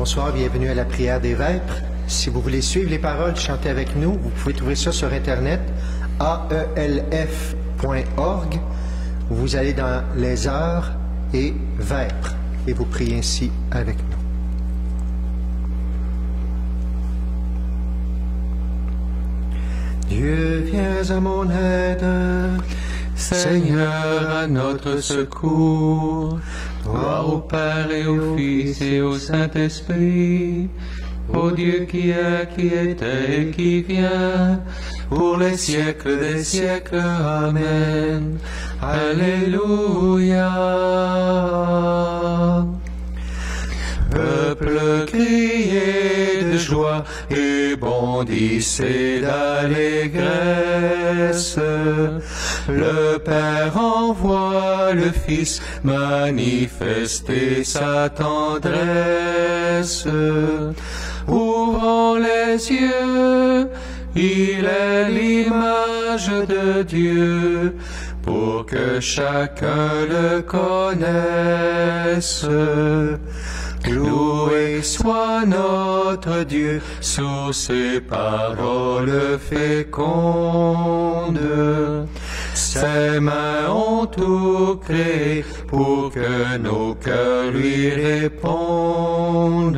Bonsoir, bienvenue à la prière des vêpres. Si vous voulez suivre les paroles, chanter avec nous, vous pouvez trouver ça sur Internet, aelf.org. Vous allez dans les heures et vêpres et vous priez ainsi avec nous. Dieu, viens à mon aide. Seigneur, à notre secours. Gloire au Père et au Fils et au Saint-Esprit, ô Dieu qui est, qui était et qui vient, pour les siècles des siècles. Amen. Alléluia. Peuple, criez de joie et bondissez d'allégresse. Le Père envoie le Fils manifester sa tendresse. Ouvrons les yeux, il est l'image de Dieu, pour que chacun le connaisse. Loué soit notre Dieu sous ses paroles fécondes. Ses mains ont tout créé pour que nos cœurs lui répondent.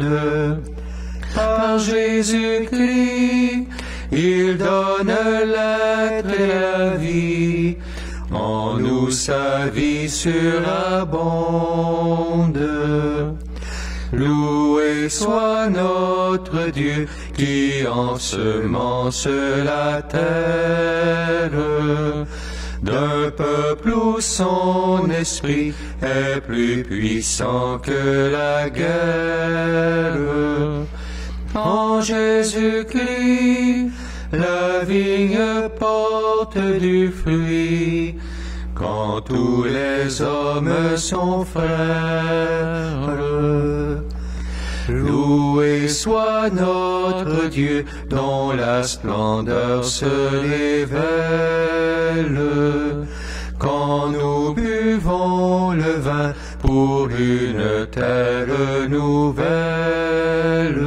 Par Jésus-Christ, il donne l'être et la vie. En nous sa vie surabonde. Loué soit notre Dieu qui ensemence la terre d'un peuple où son esprit est plus puissant que la guerre. En Jésus-Christ, la vigne porte du fruit, quand tous les hommes sont frères. Loué soit notre Dieu, dont la splendeur se révèle, quand nous buvons le vin pour une terre nouvelle.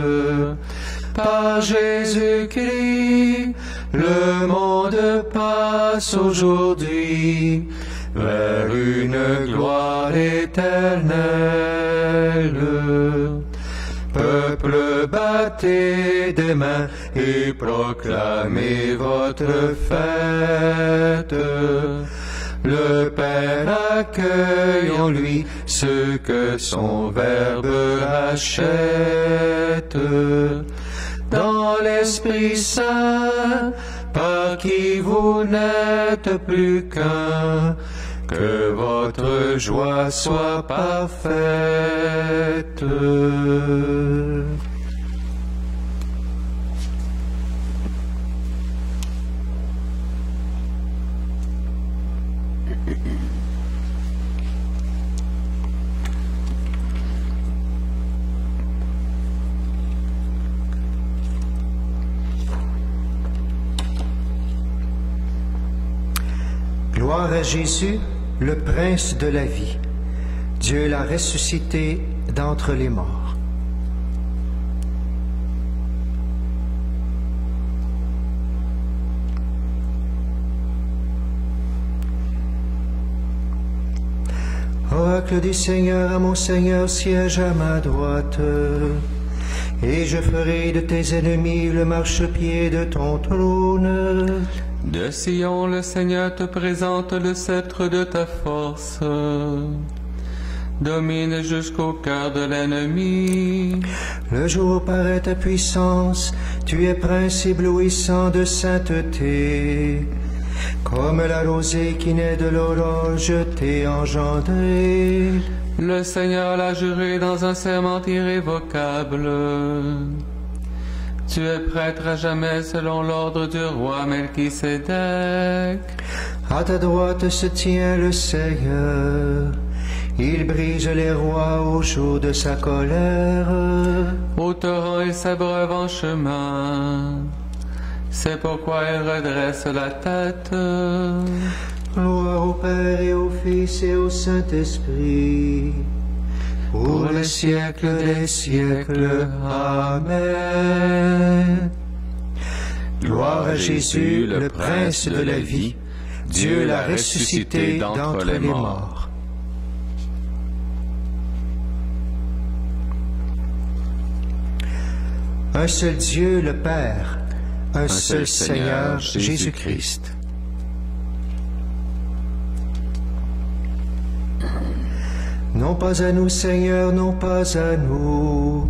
Par Jésus-Christ, le monde passe aujourd'hui vers une gloire éternelle. Peuple, battez des mains et proclamez votre fête. Le Père accueille en lui ceux que son Verbe achète. Dans l'Esprit Saint, par qui vous n'êtes plus qu'un, que votre joie soit parfaite. Gloire à Jésus, le Prince de la vie. Dieu l'a ressuscité d'entre les morts. Oracle du Seigneur, à mon Seigneur, siège à ma droite, et je ferai de tes ennemis le marchepied de ton trône. De Sion, le Seigneur te présente le sceptre de ta force. Domine jusqu'au cœur de l'ennemi. Le jour paraît ta puissance, tu es prince éblouissant de sainteté. Comme la rosée qui naît de l'aurore, je t'ai engendré. Le Seigneur l'a juré dans un serment irrévocable. Tu es prêtre à jamais selon l'ordre du roi Melchisédek. À ta droite se tient le Seigneur. Il brise les rois au jour de sa colère. Au torrent il s'abreuve en chemin. C'est pourquoi il redresse la tête. Gloire au Père et au Fils et au Saint-Esprit, pour les siècles des siècles. Amen. Gloire à Jésus, le Prince de la vie. Dieu l'a ressuscité d'entre les morts. Un seul Dieu, le Père, un seul Seigneur, Jésus-Christ. Non pas à nous, Seigneur, non pas à nous,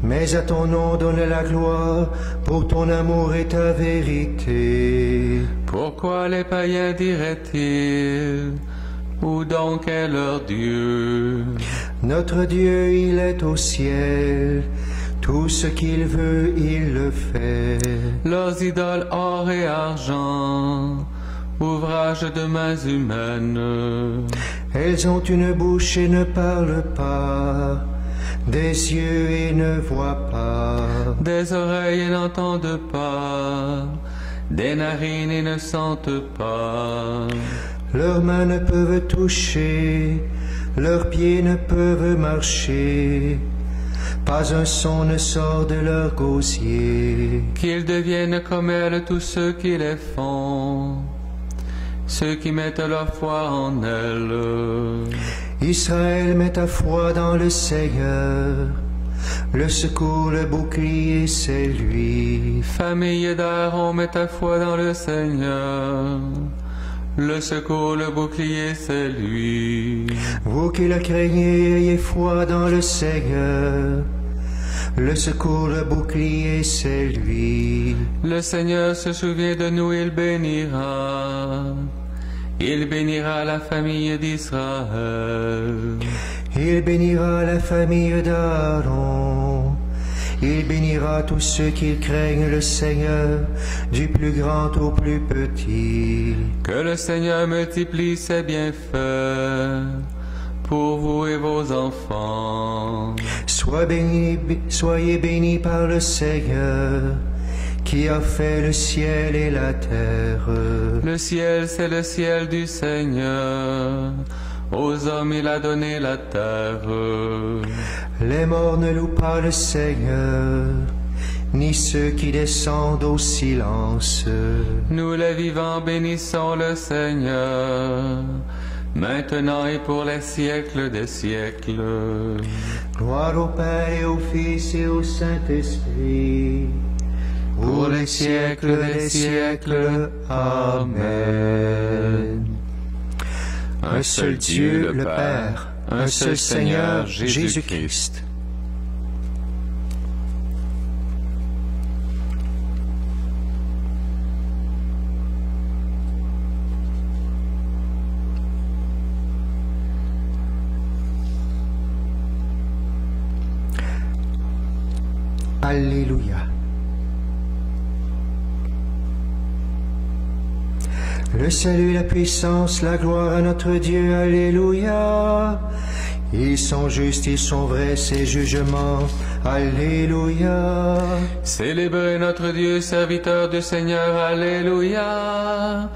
mais à ton nom donne la gloire, pour ton amour et ta vérité. Pourquoi les païens diraient-ils, où donc est leur Dieu? Notre Dieu, il est au ciel, tout ce qu'il veut, il le fait. Leurs idoles or et argent, ouvrage de mains humaines. Elles ont une bouche et ne parlent pas, des yeux et ne voient pas, Des oreilles et n'entendent pas, des narines et ne sentent pas. leurs mains ne peuvent toucher, leurs pieds ne peuvent marcher, pas un son ne sort de leur gosier. Qu'ils deviennent comme elles tous ceux qui les font, ceux qui mettent leur foi en elles. Israël, met ta foi dans le Seigneur, le secours, le bouclier, c'est lui. Famille d'Aaron, mets ta foi dans le Seigneur, le secours, le bouclier, c'est lui. Vous qui le craignez, ayez foi dans le Seigneur, le secours, le bouclier, c'est lui. Le Seigneur se souvient de nous, il bénira. Il bénira la famille d'Israël. Il bénira la famille d'Aaron. Il bénira tous ceux qui craignent le Seigneur, du plus grand au plus petit. Que le Seigneur multiplie ses bienfaits pour vous et vos enfants. Soyez bénis par le Seigneur, qui a fait le ciel et la terre. Le ciel, c'est le ciel du Seigneur. Aux hommes, il a donné la terre. Les morts ne louent pas le Seigneur, ni ceux qui descendent au silence. Nous les vivants bénissons le Seigneur, maintenant et pour les siècles des siècles. Gloire au Père et au Fils et au Saint-Esprit, pour les siècles des siècles. Amen. Un seul Dieu, le Père, un seul Seigneur, Jésus-Christ. Alléluia. Le salut, la puissance, la gloire à notre Dieu, Alléluia. Ils sont justes, ils sont vrais, ces jugements, Alléluia. Célébrez notre Dieu, serviteur du Seigneur, Alléluia.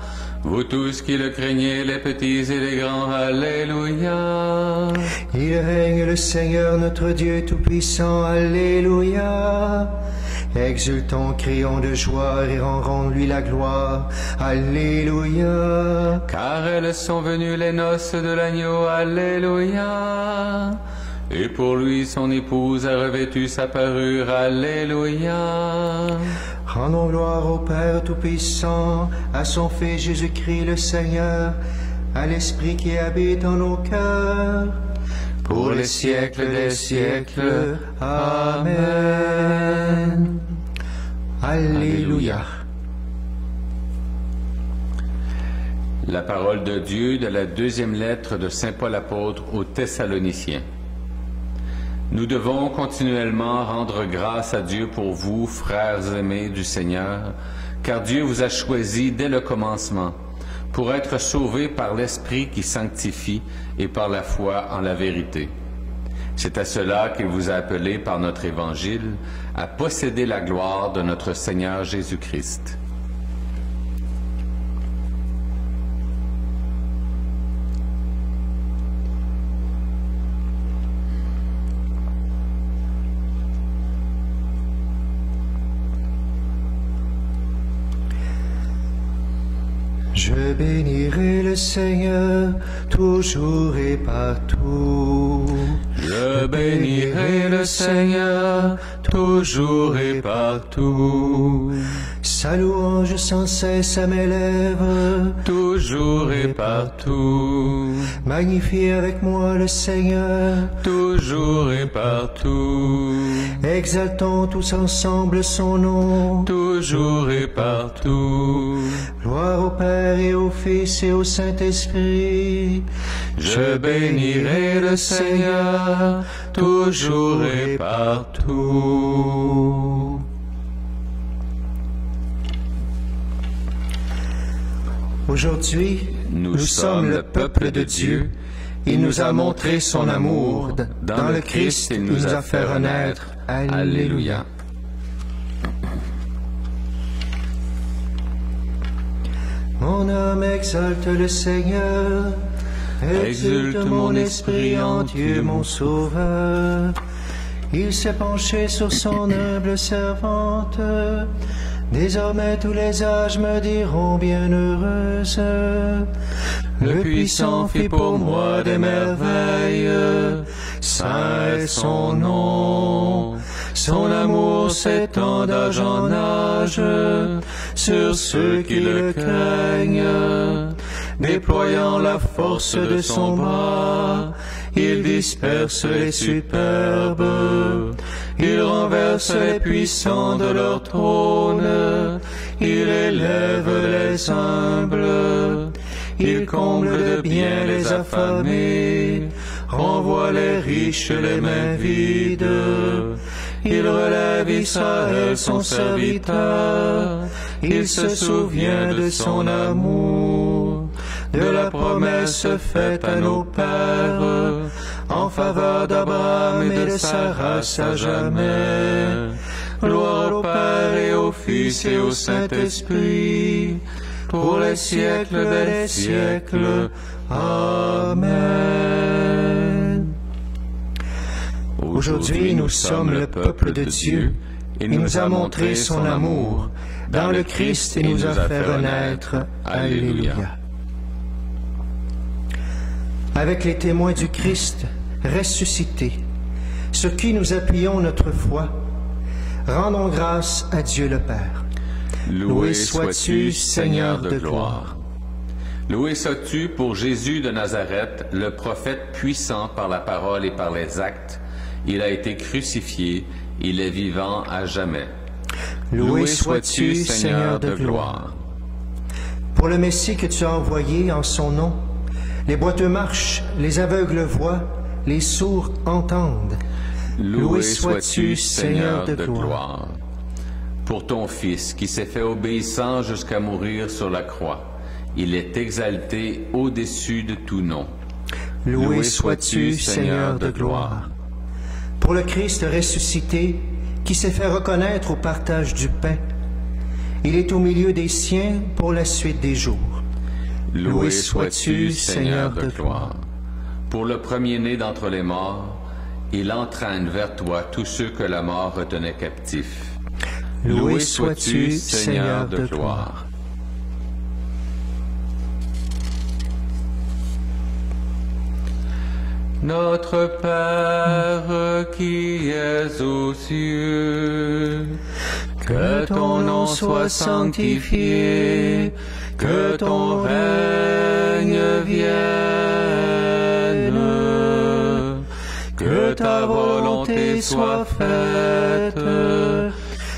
Vous tous qui le craignez, les petits et les grands, Alléluia. Il règne le Seigneur, notre Dieu tout-puissant, Alléluia. Exultons, crions de joie et rendons-lui la gloire. Alléluia. Car elles sont venues les noces de l'agneau, Alléluia. Et pour lui, son épouse a revêtu sa parure, Alléluia. Rendons gloire au Père Tout-Puissant, à son Fils Jésus-Christ le Seigneur, à l'Esprit qui habite en nos cœurs, pour les siècles des siècles. Amen. Alléluia. La parole de Dieu de la deuxième lettre de Saint Paul apôtre aux Thessaloniciens. Nous devons continuellement rendre grâce à Dieu pour vous, frères aimés du Seigneur, car Dieu vous a choisis dès le commencement pour être sauvés par l'Esprit qui sanctifie et par la foi en la vérité. C'est à cela qu'il vous a appelé par notre évangile à posséder la gloire de notre Seigneur Jésus-Christ. Je bénirai le Seigneur toujours et partout. Je bénirai le Seigneur toujours et partout. Sa louange sans cesse à mes lèvres, toujours et partout. Magnifiez avec moi le Seigneur, toujours et partout. Exaltons tous ensemble son nom, toujours et partout. Gloire au Père et au Fils et au Saint-Esprit. Je bénirai le Seigneur toujours et partout. Aujourd'hui, nous sommes le peuple de Dieu. Il nous a montré son amour. Dans le Christ, il nous a fait renaître. Alléluia. Mon âme exalte le Seigneur. Exulte mon esprit en Dieu mon Sauveur. Il s'est penché sur son humble servante. Désormais tous les âges me diront bienheureuse. Le puissant fit pour moi des merveilles. Saint est son nom. Son amour s'étend d'âge en âge sur ceux qui le craignent. Déployant la force de son bras, il disperse les superbes. Il renverse les puissants de leur trône. Il élève les humbles. Il comble de bien les affamés. Renvoie les riches les mains vides. Il relève Israël son serviteur. Il se souvient de son amour, de la promesse faite à nos pères, en faveur d'Abraham et de sa race à jamais. Gloire au Père et au Fils et au Saint-Esprit, pour les siècles des siècles. Amen. Aujourd'hui, nous sommes le peuple de Dieu. Il nous a montré son amour. Dans le Christ, il nous a fait renaître. Alléluia. Avec les témoins du Christ ressuscité, sur qui nous appuyons notre foi, rendons grâce à Dieu le Père. Loué sois-tu, Seigneur de gloire. Loué sois-tu pour Jésus de Nazareth, le prophète puissant par la parole et par les actes. Il a été crucifié, il est vivant à jamais. Loué sois-tu, Seigneur de gloire. Pour le Messie que tu as envoyé en son nom, les boiteux marchent, les aveugles voient, les sourds entendent. Loué sois-tu, Seigneur de gloire. Pour ton Fils qui s'est fait obéissant jusqu'à mourir sur la croix, il est exalté au-dessus de tout nom. Loué sois-tu, Seigneur de gloire. Pour le Christ ressuscité, qui s'est fait reconnaître au partage du pain, il est au milieu des siens pour la suite des jours. Loué sois-tu, Seigneur de gloire. Pour le premier-né d'entre les morts, il entraîne vers toi tous ceux que la mort retenait captifs. Loué sois-tu, Seigneur de gloire. Notre Père qui es aux cieux, que ton nom soit sanctifié, que ton règne vienne, que ta volonté soit faite,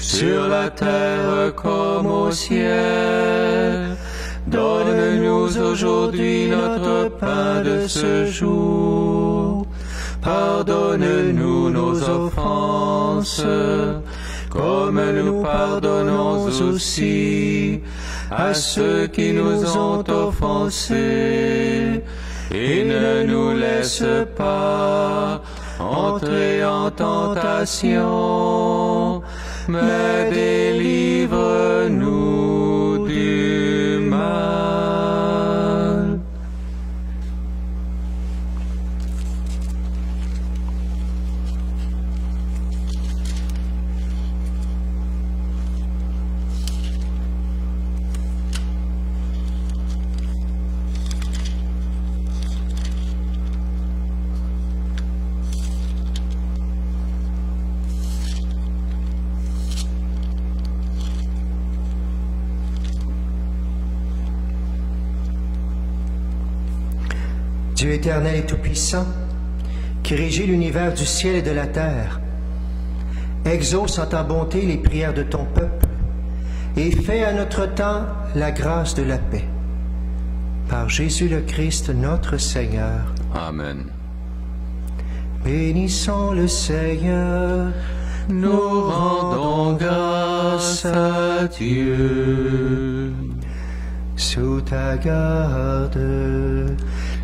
sur la terre comme au ciel. Donne-nous aujourd'hui notre pain de ce jour. Pardonne-nous nos offenses, comme nous pardonnons aussi à ceux qui nous ont offensés. Et ne nous laisse pas entrer en tentation, mais délivre-nous du mal. Dieu éternel et tout-puissant, qui régit l'univers du ciel et de la terre, exauce en ta bonté les prières de ton peuple et fais à notre temps la grâce de la paix. Par Jésus le Christ, notre Seigneur. Amen. Bénissons le Seigneur. Nous rendons grâce à Dieu. Sous ta garde,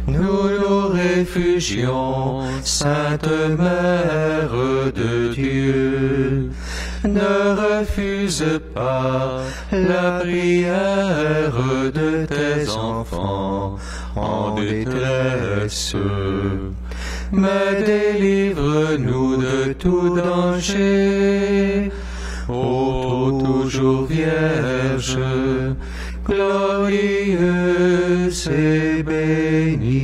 nous nous réfugions, Sainte Mère de Dieu. Ne refuse pas la prière de tes enfants en détresse, mais délivre-nous de tout danger. Ô toujours Vierge, glorieuse et bénie.